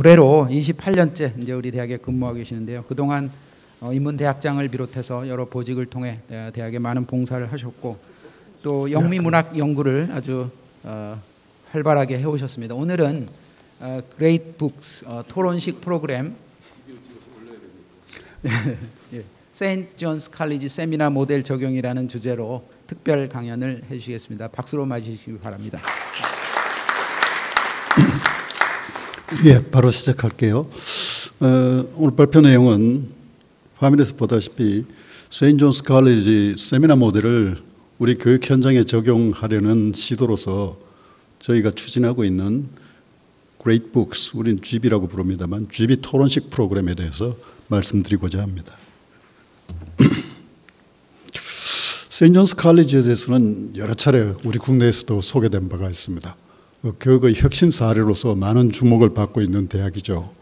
올해로 28년째 이제 우리 대학에 근무하고 계시는데요. 그동안 인문대학장을 비롯해서 여러 보직을 통해 대학에 많은 봉사를 하셨고 또 영미문학 연구를 아주 활발하게 해오셨습니다. 오늘은 Great Books 토론식 프로그램 세인트 존스 칼리지 세미나 모델 적용이라는 주제로 특별 강연을 해주시겠습니다. 박수로 맞이시기 바랍니다. 예, 바로 시작할게요. 오늘 발표 내용은 화면에서 보다시피 세인트 존스 칼리지 세미나 모델을 우리 교육 현장에 적용하려는 시도로서 저희가 추진하고 있는 Great Books, 우리는 GB라고 부릅니다만 GB 토론식 프로그램에 대해서 말씀드리고자 합니다. 세인트 존스 칼리지에 대해서는 여러 차례 우리 국내에서도 소개된 바가 있습니다. 교육의 혁신 사례로서 많은 주목을 받고 있는 대학이죠.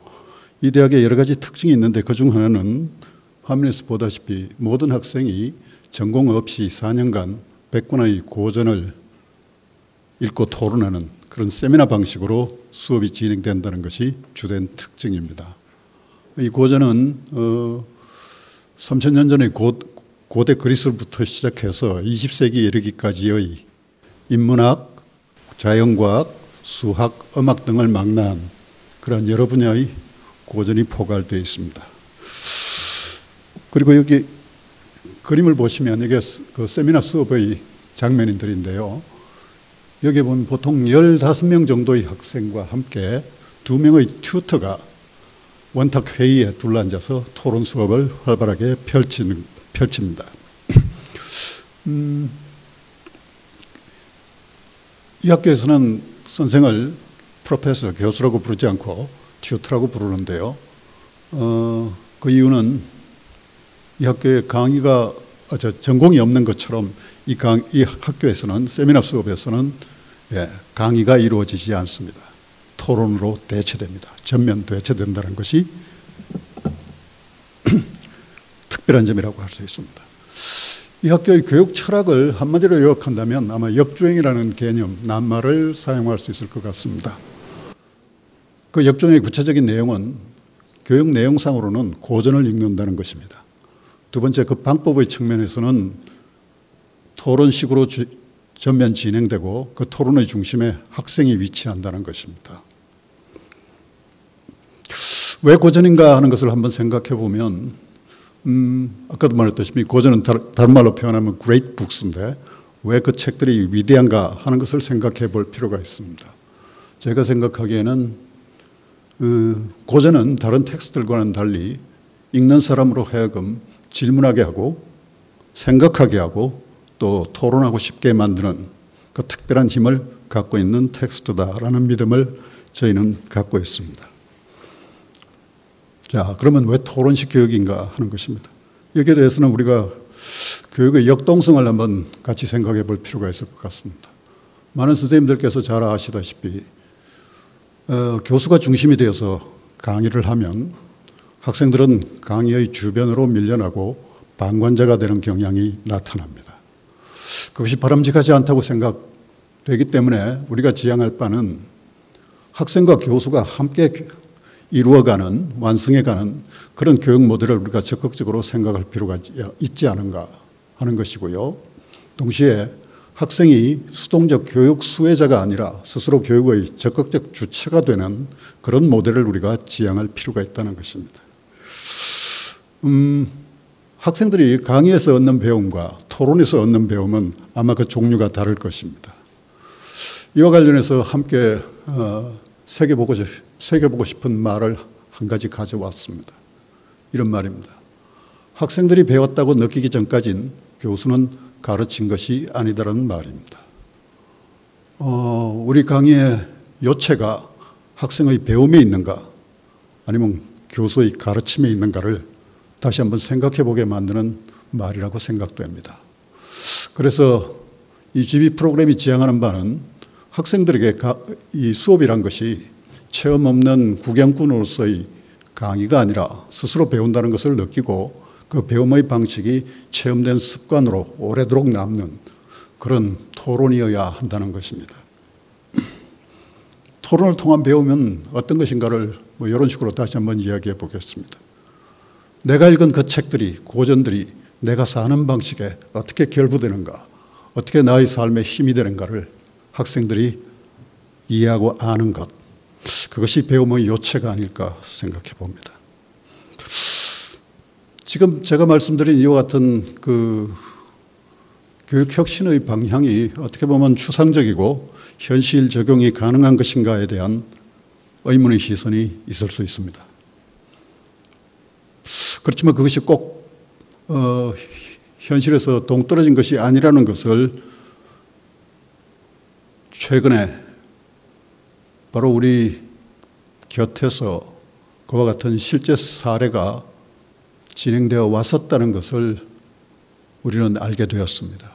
이 대학에 여러 가지 특징이 있는데 그중 하나는 화면에서 보다시피 모든 학생이 전공 없이 4년간 100권의 고전을 읽고 토론하는 그런 세미나 방식으로 수업이 진행된다는 것이 주된 특징입니다. 이 고전은 3000년 전의 고대 그리스부터 시작해서 20세기에 이르기까지의 인문학, 자연과학, 수학, 음악 등을 망라한 그런 여러 분야의 고전이 포괄되어 있습니다. 그리고 여기 그림을 보시면 이게 그 세미나 수업의 장면들인데요. 여기 보면 보통 15명 정도의 학생과 함께 2명의 튜터가 원탁 회의에 둘러앉아서 토론 수업을 활발하게 펼칩니다. 이 학교에서는 선생을 프로페서, 교수라고 부르지 않고 튜터라고 부르는데요. 그 이유는 이 학교에 강의가 전공이 없는 것처럼 이 학교에서는 세미나 수업에서는 강의가 이루어지지 않습니다. 토론으로 대체됩니다. 전면 대체된다는 것이 특별한 점이라고 할 수 있습니다. 이 학교의 교육 철학을 한마디로 요약한다면 아마 역주행이라는 개념, 낱말을 사용할 수 있을 것 같습니다. 그 역주행의 구체적인 내용은 교육 내용상으로는 고전을 읽는다는 것입니다. 두 번째, 그 방법의 측면에서는 토론식으로 전면 진행되고 그 토론의 중심에 학생이 위치한다는 것입니다. 왜 고전인가 하는 것을 한번 생각해 보면 아까도 말했다시피 고전은 다른 말로 표현하면 Great Books인데 왜 그 책들이 위대한가 하는 것을 생각해 볼 필요가 있습니다. 제가 생각하기에는 고전은 다른 텍스트들과는 달리 읽는 사람으로 하여금 질문하게 하고 생각하게 하고 또 토론하고 싶게 만드는 그 특별한 힘을 갖고 있는 텍스트다라는 믿음을 저희는 갖고 있습니다. 자, 그러면 왜 토론식 교육인가 하는 것입니다. 여기에 대해서는 우리가 교육의 역동성을 한번 같이 생각해 볼 필요가 있을 것 같습니다. 많은 선생님들께서 잘 아시다시피 교수가 중심이 되어서 강의를 하면 학생들은 강의의 주변으로 밀려나고 방관자가 되는 경향이 나타납니다. 그것이 바람직하지 않다고 생각되기 때문에 우리가 지향할 바는 학생과 교수가 함께 이루어가는, 완성해가는 그런 교육 모델을 우리가 적극적으로 생각할 필요가 있지 않은가 하는 것이고요. 동시에 학생이 수동적 교육 수혜자가 아니라 스스로 교육의 적극적 주체가 되는 그런 모델을 우리가 지향할 필요가 있다는 것입니다. 학생들이 강의에서 얻는 배움과 토론에서 얻는 배움은 아마 그 종류가 다를 것입니다. 이와 관련해서 함께 새겨보고 싶은 말을 한 가지 가져왔습니다. 이런 말입니다. 학생들이 배웠다고 느끼기 전까진 교수는 가르친 것이 아니다라는 말입니다. 우리 강의의 요체가 학생의 배움에 있는가 아니면 교수의 가르침에 있는가를 다시 한번 생각해 보게 만드는 말이라고 생각됩니다. 그래서 이 GB 프로그램이 지향하는 바는 학생들에게 이 수업이란 것이 체험 없는 구경꾼으로서의 강의가 아니라 스스로 배운다는 것을 느끼고 그 배움의 방식이 체험된 습관으로 오래도록 남는 그런 토론이어야 한다는 것입니다. 토론을 통한 배움은 어떤 것인가를 뭐 이런 식으로 다시 한번 이야기해 보겠습니다. 내가 읽은 그 책들이, 고전들이 내가 사는 방식에 어떻게 결부되는가, 어떻게 나의 삶에 힘이 되는가를 학생들이 이해하고 아는 것, 그것이 배움의 요체가 아닐까 생각해 봅니다. 지금 제가 말씀드린 이와 같은 그 교육혁신의 방향이 어떻게 보면 추상적이고 현실 적용이 가능한 것인가에 대한 의문의 시선이 있을 수 있습니다. 그렇지만 그것이 꼭 현실에서 동떨어진 것이 아니라는 것을 최근에 바로 우리 곁에서 그와 같은 실제 사례가 진행되어 왔었다는 것을 우리는 알게 되었습니다.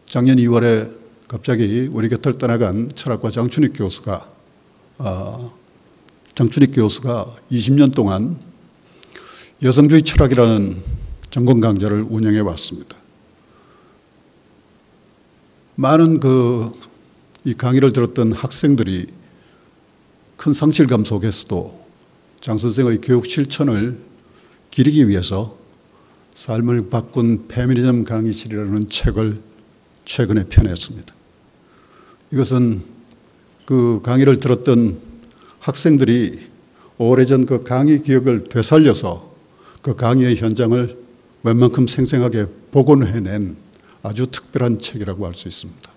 작년 2월에 갑자기 우리 곁을 떠나간 철학과 장춘익 교수가 20년 동안 여성주의 철학이라는 전공 강좌를 운영해 왔습니다. 많은 이 강의를 들었던 학생들이 큰 상실감 속에서도 장 선생의 교육 실천을 기리기 위해서 삶을 바꾼 페미니즘 강의실이라는 책을 최근에 펴냈습니다. 이것은 그 강의를 들었던 학생들이 오래전 그 강의 기억을 되살려서 그 강의의 현장을 웬만큼 생생하게 복원해낸 아주 특별한 책이라고 할 수 있습니다.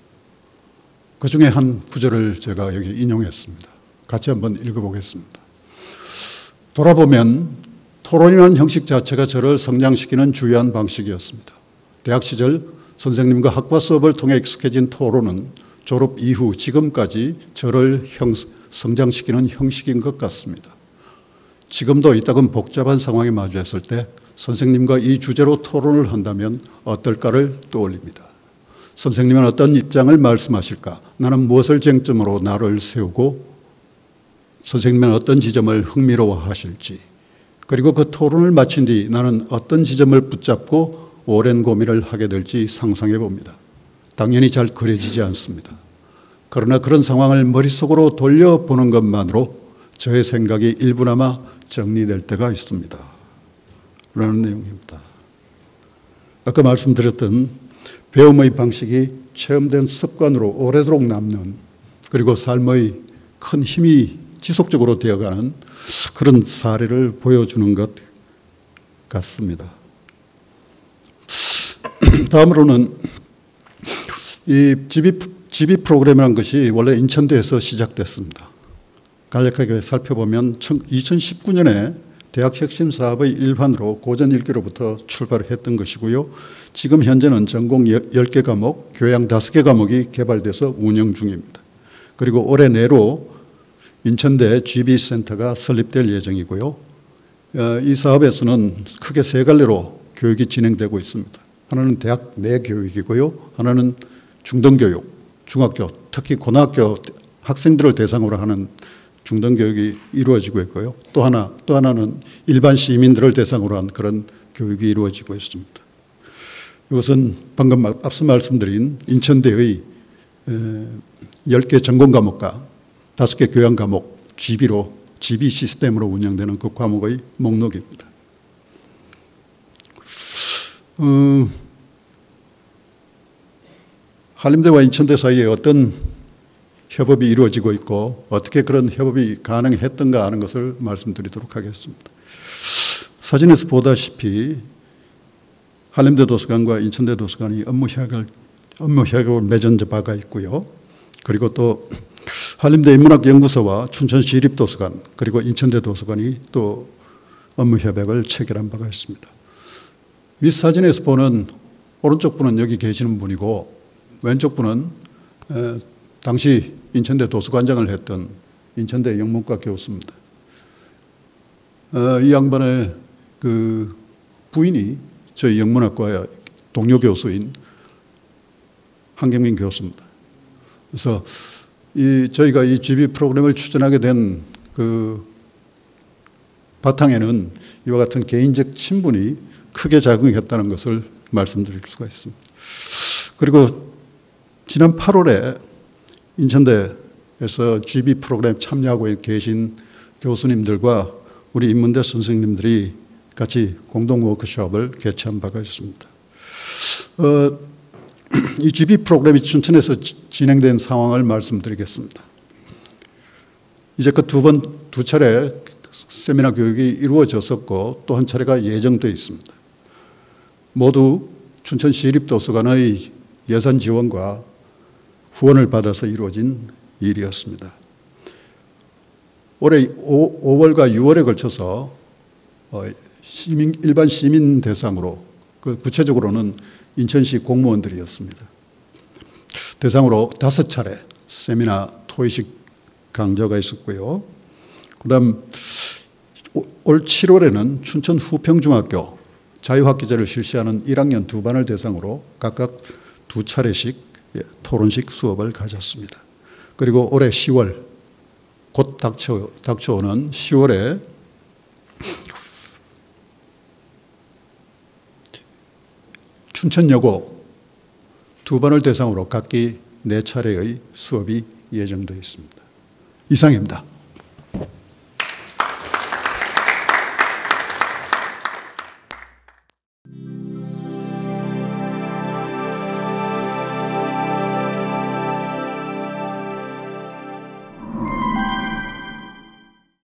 그 중에 한 구절을 제가 여기 인용했습니다. 같이 한번 읽어보겠습니다. 돌아보면 토론이라는 형식 자체가 저를 성장시키는 주요한 방식이었습니다. 대학 시절 선생님과 학과 수업을 통해 익숙해진 토론은 졸업 이후 지금까지 저를 성장시키는 형식인 것 같습니다. 지금도 이따금 복잡한 상황에 마주했을 때 선생님과 이 주제로 토론을 한다면 어떨까를 떠올립니다. 선생님은 어떤 입장을 말씀하실까? 나는 무엇을 쟁점으로 나를 세우고 선생님은 어떤 지점을 흥미로워하실지, 그리고 그 토론을 마친 뒤 나는 어떤 지점을 붙잡고 오랜 고민을 하게 될지 상상해 봅니다. 당연히 잘 그려지지 않습니다. 그러나 그런 상황을 머릿속으로 돌려보는 것만으로 저의 생각이 일부나마 정리될 때가 있습니다. 라는 내용입니다. 아까 말씀드렸던 배움의 방식이 체험된 습관으로 오래도록 남는, 그리고 삶의 큰 힘이 지속적으로 되어가는 그런 사례를 보여주는 것 같습니다. 다음으로는 이 GB 프로그램이라는 것이 원래 인천대에서 시작됐습니다. 간략하게 살펴보면 2019년에 대학 혁신 사업의 일환으로 고전 1기로부터 출발을 했던 것이고요. 지금 현재는 전공 10개 과목, 교양 5개 과목이 개발돼서 운영 중입니다. 그리고 올해 내로 인천대 GB 센터가 설립될 예정이고요. 이 사업에서는 크게 세 갈래로 교육이 진행되고 있습니다. 하나는 대학 내 교육이고요. 하나는 중등교육, 중학교, 특히 고등학교 학생들을 대상으로 하는 중등교육이 이루어지고 있고요. 또 하나는 일반 시민들을 대상으로 한 그런 교육이 이루어지고 있습니다. 이것은 방금 앞서 말씀드린 인천대의 10개 전공 과목과 5개 교양 과목 GB 시스템으로 운영되는 그 과목의 목록입니다. 한림대와 인천대 사이에 어떤 협업이 이루어지고 있고 어떻게 그런 협업이 가능했던가 하는 것을 말씀드리도록 하겠습니다. 사진에서 보다시피 한림대 도서관과 인천대 도서관이 업무 협약을 맺은 바가 있고요. 그리고 또 한림대 인문학연구소와 춘천시립도서관, 그리고 인천대 도서관이 또 업무 협약을 체결한 바가 있습니다. 윗사진에서 보는 오른쪽 분은 여기 계시는 분이고 왼쪽 분은 당시 인천대 도서관장을 했던 인천대 영문과 교수입니다. 이 양반의 그 부인이 저희 영문학과의 동료 교수인 한경민 교수입니다. 그래서 저희가 이 GB 프로그램을 추진하게 된 그 바탕에는 이와 같은 개인적 친분이 크게 작용했다는 것을 말씀드릴 수가 있습니다. 그리고 지난 8월에 인천대에서 GB 프로그램 참여하고 계신 교수님들과 우리 인문대 선생님들이 같이 공동 워크숍을 개최한 바가 있습니다. 이 GB 프로그램이 춘천에서 진행된 상황을 말씀드리겠습니다. 이제 그 두 차례 세미나 교육이 이루어졌었고 또 한 차례가 예정되어 있습니다. 모두 춘천시립도서관의 예산 지원과 후원을 받아서 이루어진 일이었습니다. 올해 5월과 6월에 걸쳐서 일반 시민 대상으로, 구체적으로는 인천시 공무원들이었습니다. 대상으로 5차례 세미나 토의식 강좌가 있었고요. 그다음 올 7월에는 춘천 후평중학교 자유학기제를 실시하는 1학년 2반을 대상으로 각각 2차례씩 토론식 수업을 가졌습니다. 그리고 올해 10월 곧 닥쳐오는 10월에 춘천여고 2반을 대상으로 각기 4차례의 수업이 예정되어 있습니다. 이상입니다.